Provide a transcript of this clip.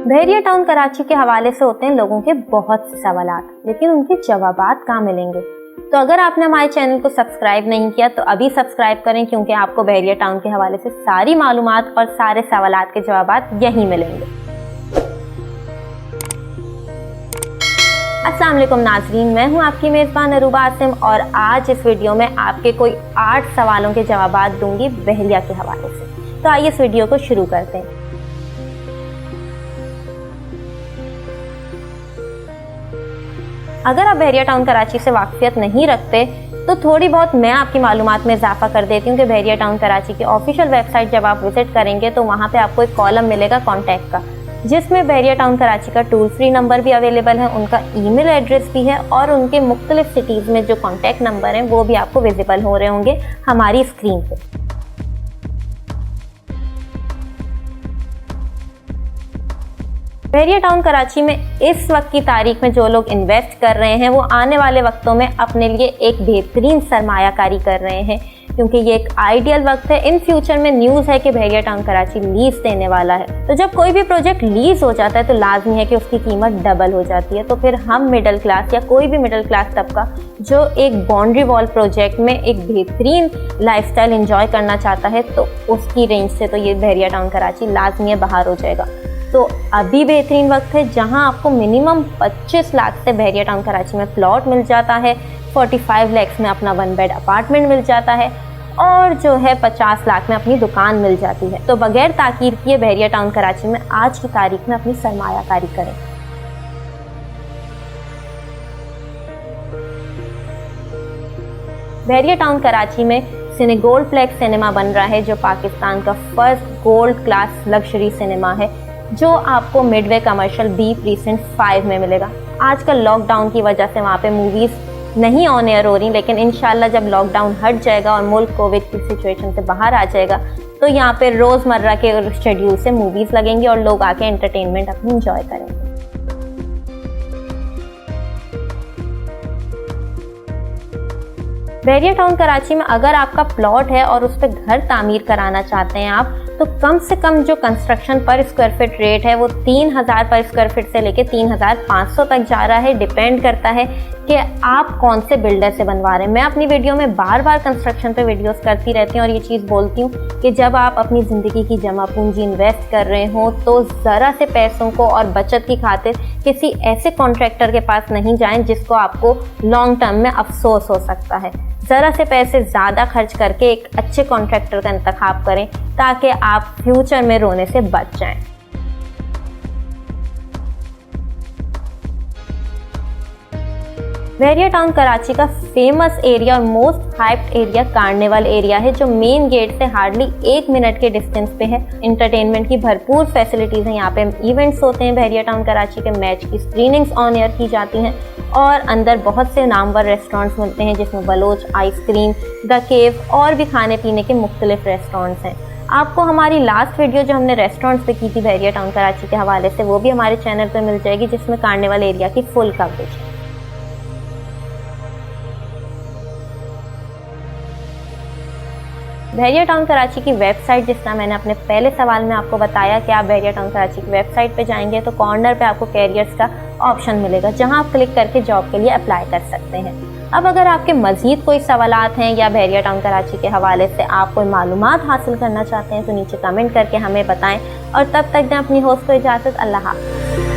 बहरिया town Karachi के हवाले से होते हैं लोगों के बहुत से सवालात, लेकिन उनके जवाबात कहाँ मिलेंगे। तो अगर आपने हमारे चैनल को सब्सक्राइब नहीं किया तो अभी सब्सक्राइब करें, क्योंकि आपको बहरिया टाउन के हवाले से सारी मालूमात और सारे सवालात के जवाबात यहीं मिलेंगे। अस्सलाम वालेकुम नाज़रीन, मैं हूं आपकी मेज़बान अरूबा आसिम और आज इस वीडियो में आपके कोई 8 सवालों के जवाबात दूंगी बहरिया के हवाले से। तो आइए इस वीडियो को शुरू करते हैं। अगर आप बहरिया टाउन कराची से वाकफियत नहीं रखते तो थोड़ी बहुत मैं आपकी मालूमात में इजाफा कर देती हूँ कि बहरिया टाउन कराची की ऑफिशियल वेबसाइट जब आप विजिट करेंगे तो वहाँ पे आपको एक कॉलम मिलेगा कॉन्टैक्ट का, जिसमें बहरिया टाउन कराची का टोल फ्री नंबर भी अवेलेबल है, उनका ईमेल एड्रेस भी है और उनके मुख्तलिफ सिटीज़ में जो कॉन्टैक्ट नंबर हैं वो भी आपको विजिबल हो रहे होंगे हमारी स्क्रीन पे। बहरिया टाउन कराची में इस वक्त की तारीख में जो लोग इन्वेस्ट कर रहे हैं वो आने वाले वक्तों में अपने लिए एक बेहतरीन सरमायाकारी कर रहे हैं, क्योंकि ये एक आइडियल वक्त है। इन फ्यूचर में न्यूज़ है कि बहरिया टाउन कराची लीज देने वाला है। तो जब कोई भी प्रोजेक्ट लीज हो जाता है तो लाजमी है कि उसकी कीमत डबल हो जाती है। तो फिर हम मिडिल क्लास या कोई भी मिडिल क्लास तबका जो एक बाउंड्री वॉल प्रोजेक्ट में एक बेहतरीन लाइफस्टाइल एंजॉय करना चाहता है तो उसकी रेंज से तो ये बहरिया टाउन कराची लाजमी बाहर हो जाएगा। तो अभी बेहतरीन वक्त है जहां आपको मिनिमम 25 लाख से बहरिया टाउन कराची में प्लॉट मिल जाता है, 45 लाख में अपना 1 बेड अपार्टमेंट मिल जाता है और जो है 50 लाख में अपनी दुकान मिल जाती है। तो बगैर ताकीर किए बहरिया टाउन कराची में आज की तारीख में अपनी सरमायाकारी करें। बहरिया टाउन कराची में सिनेगोल्ड प्लेक्स सिनेमा बन रहा है, जो पाकिस्तान का first gold class luxury cinema है, जो आपको मिडवे कमर्शियल बी प्रीसेंट 5 में मिलेगा। आजकल लॉकडाउन की वजह से वहाँ पे मूवीज़ नहीं ऑन एयर हो रही, लेकिन इंशाल्लाह जब लॉकडाउन हट जाएगा और मुल्क कोविड की सिचुएशन से बाहर आ जाएगा तो यहाँ पे रोज़मर्रा के शेड्यूल से मूवीज़ लगेंगी और लोग आके एंटरटेनमेंट अपनी इंजॉय करेंगे। बहरिया टाउन कराची में अगर आपका प्लॉट है और उस पर घर तामीर कराना चाहते हैं आप, तो कम से कम जो कंस्ट्रक्शन पर स्क्वायर फीट रेट है वो 3000 पर स्क्वायर फीट से लेके 3500 तक जा रहा है। डिपेंड करता है कि आप कौन से बिल्डर से बनवा रहे हैं। मैं अपनी वीडियो में बार बार कंस्ट्रक्शन पे वीडियोस करती रहती हूँ और ये चीज़ बोलती हूँ कि जब आप अपनी ज़िंदगी की जमा पूंजी इन्वेस्ट कर रहे हो तो ज़रा से पैसों को और बचत की खातिर किसी ऐसे कॉन्ट्रैक्टर के पास नहीं जाएं जिसको आपको लॉन्ग टर्म में अफसोस हो सकता है। ज़रा से पैसे ज़्यादा खर्च करके एक अच्छे कॉन्ट्रैक्टर का इंतखाब करें ताकि आप फ्यूचर में रोने से बच जाएं। बहरिया टाउन कराची का फेमस एरिया और most hyped area carnival area है, जो मेन गेट से हार्डली 1 मिनट के डिस्टेंस पे है। इंटरटेनमेंट की भरपूर फैसिलिटीज़ हैं यहाँ पे। इवेंट्स होते हैं बहरिया टाउन कराची के, मैच की स्क्रीनिंग्स ऑन एयर की जाती हैं और अंदर बहुत से नामवर रेस्टोरेंट्स मिलते हैं जिसमें बलोच, आइसक्रीम, द केव और भी खाने पीने के मुख्तलिफ रेस्टोरेंट्स हैं। आपको हमारी लास्ट वीडियो जो हमने रेस्टोरेंट्स पे की थी बहरिया टाउन कराची के हवाले से, वो भी हमारे चैनल पे मिल जाएगी, जिसमें कार्निवल एरिया की फुल कवरेज है। बहरिया टाउन कराची की वेबसाइट, जिस तरह मैंने अपने पहले सवाल में आपको बताया कि आप बहरिया टाउन कराची की वेबसाइट पे जाएंगे तो कॉर्नर पे आपको कैरियर्स का ऑप्शन मिलेगा, जहां आप क्लिक करके जॉब के लिए अप्लाई कर सकते हैं। अब अगर आपके मज़ीद कोई सवालात हैं या बहरिया टाउन कराची के हवाले से आप कोई मालूमात हासिल करना चाहते हैं तो नीचे कमेंट करके हमें बताएं और तब तक दें अपनी होस्ट को इजाज़त। अल्लाह हाफ़िज़।